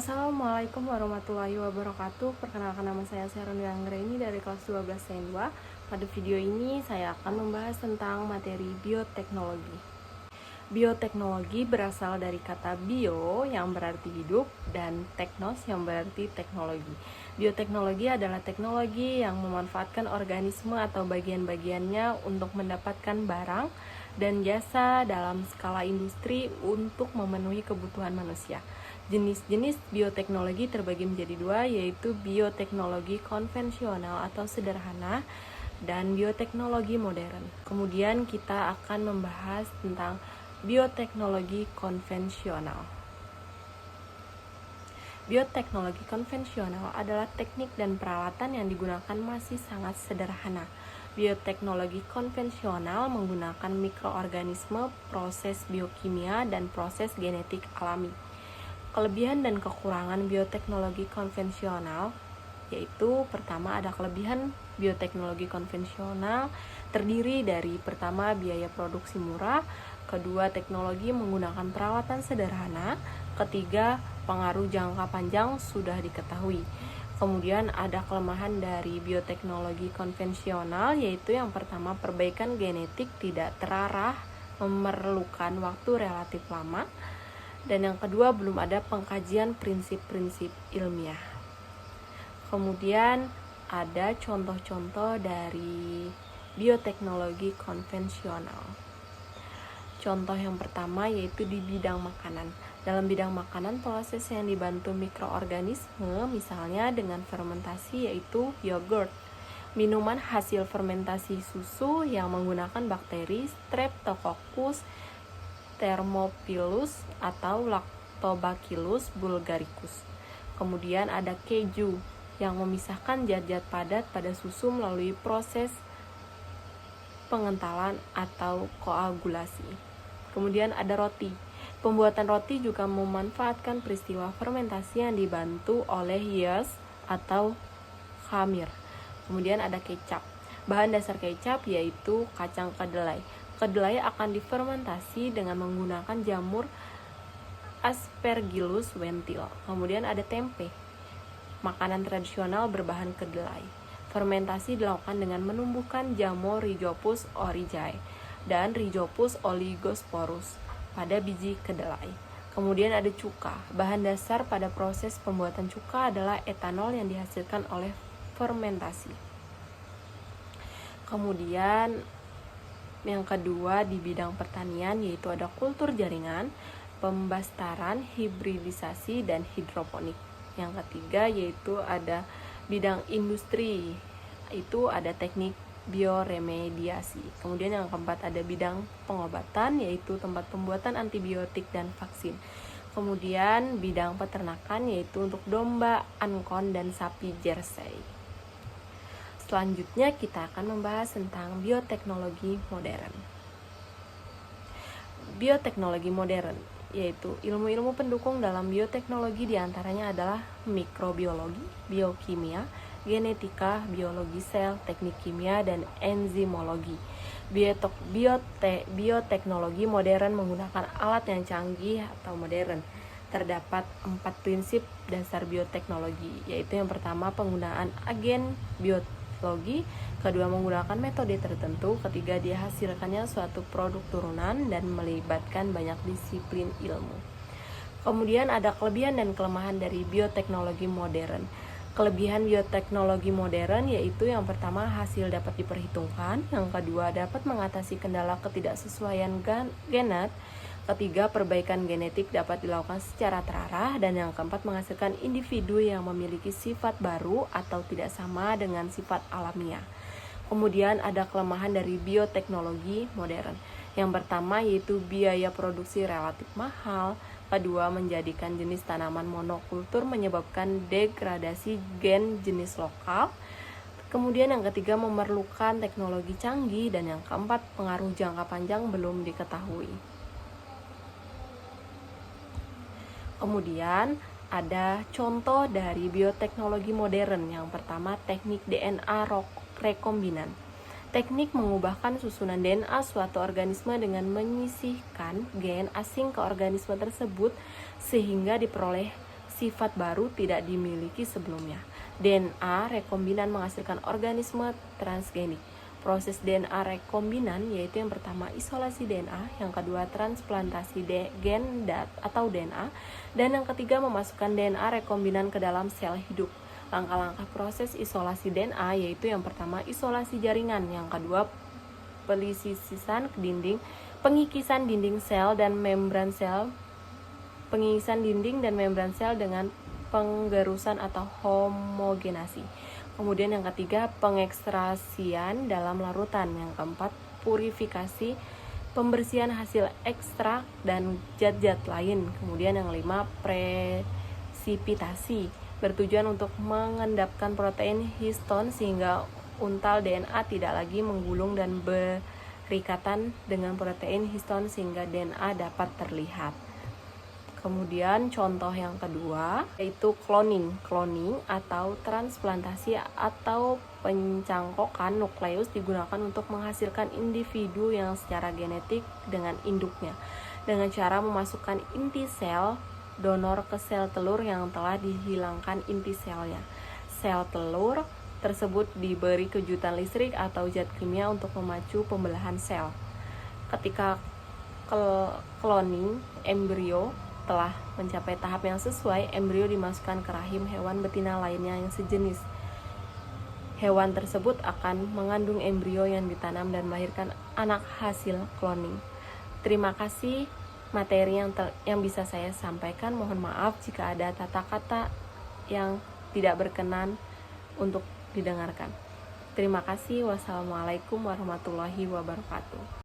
Assalamualaikum warahmatullahi wabarakatuh. Perkenalkan, nama saya Sharon Anggraini dari kelas 12 Sains 2. Pada video ini saya akan membahas tentang materi bioteknologi. Bioteknologi berasal dari kata bio yang berarti hidup dan teknos yang berarti teknologi. Bioteknologi adalah teknologi yang memanfaatkan organisme atau bagian-bagiannya untuk mendapatkan barang dan jasa dalam skala industri untuk memenuhi kebutuhan manusia. Jenis-jenis bioteknologi terbagi menjadi dua, yaitu bioteknologi konvensional atau sederhana dan bioteknologi modern. Kemudian kita akan membahas tentang bioteknologi konvensional. Bioteknologi konvensional adalah teknik dan peralatan yang digunakan masih sangat sederhana. Bioteknologi konvensional menggunakan mikroorganisme, proses biokimia, dan proses genetik alami. Kelebihan dan kekurangan bioteknologi konvensional yaitu pertama ada kelebihan bioteknologi konvensional terdiri dari pertama biaya produksi murah, kedua teknologi menggunakan peralatan sederhana, ketiga pengaruh jangka panjang sudah diketahui. Kemudian ada kelemahan dari bioteknologi konvensional yaitu yang pertama perbaikan genetik tidak terarah, memerlukan waktu relatif lama. Dan yang kedua, belum ada pengkajian prinsip-prinsip ilmiah. Kemudian ada contoh-contoh dari bioteknologi konvensional. Contoh yang pertama yaitu di bidang makanan. Dalam bidang makanan, proses yang dibantu mikroorganisme misalnya dengan fermentasi yaitu yogurt. Minuman hasil fermentasi susu yang menggunakan bakteri Streptococcus Thermophilus atau Lactobacillus bulgaricus. Kemudian ada keju yang memisahkan zat-zat padat pada susu melalui proses pengentalan atau koagulasi. Kemudian ada roti. Pembuatan roti juga memanfaatkan peristiwa fermentasi yang dibantu oleh yeast atau khamir. Kemudian ada kecap. Bahan dasar kecap yaitu kacang kedelai. Kedelai akan difermentasi dengan menggunakan jamur Aspergillus wentil. Kemudian ada tempe, makanan tradisional berbahan kedelai. Fermentasi dilakukan dengan menumbuhkan jamur Rhizopus oryzae dan Rhizopus oligosporus pada biji kedelai. Kemudian ada cuka. Bahan dasar pada proses pembuatan cuka adalah etanol yang dihasilkan oleh fermentasi. Kemudian yang kedua di bidang pertanian yaitu ada kultur jaringan, pembastaran, hibridisasi, dan hidroponik. Yang ketiga yaitu ada bidang industri, itu ada teknik bioremediasi. Kemudian yang keempat ada bidang pengobatan yaitu tempat pembuatan antibiotik dan vaksin. Kemudian bidang peternakan yaitu untuk domba, ankon, dan sapi jersey. Selanjutnya kita akan membahas tentang bioteknologi modern. Bioteknologi modern yaitu ilmu-ilmu pendukung dalam bioteknologi diantaranya adalah mikrobiologi, biokimia, genetika, biologi sel, teknik kimia, dan enzimologi. Bioteknologi modern menggunakan alat yang canggih atau modern. Terdapat 4 prinsip dasar bioteknologi, yaitu yang pertama penggunaan agen biologi, kedua menggunakan metode tertentu, ketiga dihasilkannya suatu produk turunan dan melibatkan banyak disiplin ilmu. Kemudian ada kelebihan dan kelemahan dari bioteknologi modern. Kelebihan bioteknologi modern yaitu yang pertama hasil dapat diperhitungkan, yang kedua dapat mengatasi kendala ketidaksesuaian genet, ketiga perbaikan genetik dapat dilakukan secara terarah, dan yang keempat menghasilkan individu yang memiliki sifat baru atau tidak sama dengan sifat alamiah. Kemudian ada kelemahan dari bioteknologi modern. Yang pertama yaitu biaya produksi relatif mahal, kedua menjadikan jenis tanaman monokultur menyebabkan degradasi gen jenis lokal, kemudian yang ketiga memerlukan teknologi canggih, dan yang keempat pengaruh jangka panjang belum diketahui. Kemudian ada contoh dari bioteknologi modern. Yang pertama teknik DNA rekombinan. Teknik mengubahkan susunan DNA suatu organisme dengan menyisihkan gen asing ke organisme tersebut sehingga diperoleh sifat baru tidak dimiliki sebelumnya. DNA rekombinan menghasilkan organisme transgenik. Proses DNA rekombinan yaitu yang pertama isolasi DNA, yang kedua transplantasi gen atau DNA, dan yang ketiga memasukkan DNA rekombinan ke dalam sel hidup. Langkah-langkah proses isolasi DNA yaitu yang pertama isolasi jaringan, yang kedua pelisisan dinding, pengikisan dinding sel dan membran sel, pengikisan dinding dan membran sel dengan penggerusan atau homogenasi. Kemudian yang ketiga pengekstrasian dalam larutan, yang keempat purifikasi, pembersihan hasil ekstrak dan zat-zat lain. Kemudian yang kelima presipitasi, bertujuan untuk mengendapkan protein histon sehingga untal DNA tidak lagi menggulung dan berikatan dengan protein histon sehingga DNA dapat terlihat. Kemudian contoh yang kedua yaitu cloning atau transplantasi atau pencangkokan nukleus digunakan untuk menghasilkan individu yang secara genetik dengan induknya dengan cara memasukkan inti sel donor ke sel telur yang telah dihilangkan inti selnya. Sel telur tersebut diberi kejutan listrik atau zat kimia untuk memacu pembelahan sel. Ketika cloning embrio telah mencapai tahap yang sesuai, embrio dimasukkan ke rahim hewan betina lainnya yang sejenis. Hewan tersebut akan mengandung embrio yang ditanam dan melahirkan anak hasil cloning. Terima kasih materi yang bisa saya sampaikan. Mohon maaf jika ada tata kata yang tidak berkenan untuk didengarkan. Terima kasih. Wassalamualaikum warahmatullahi wabarakatuh.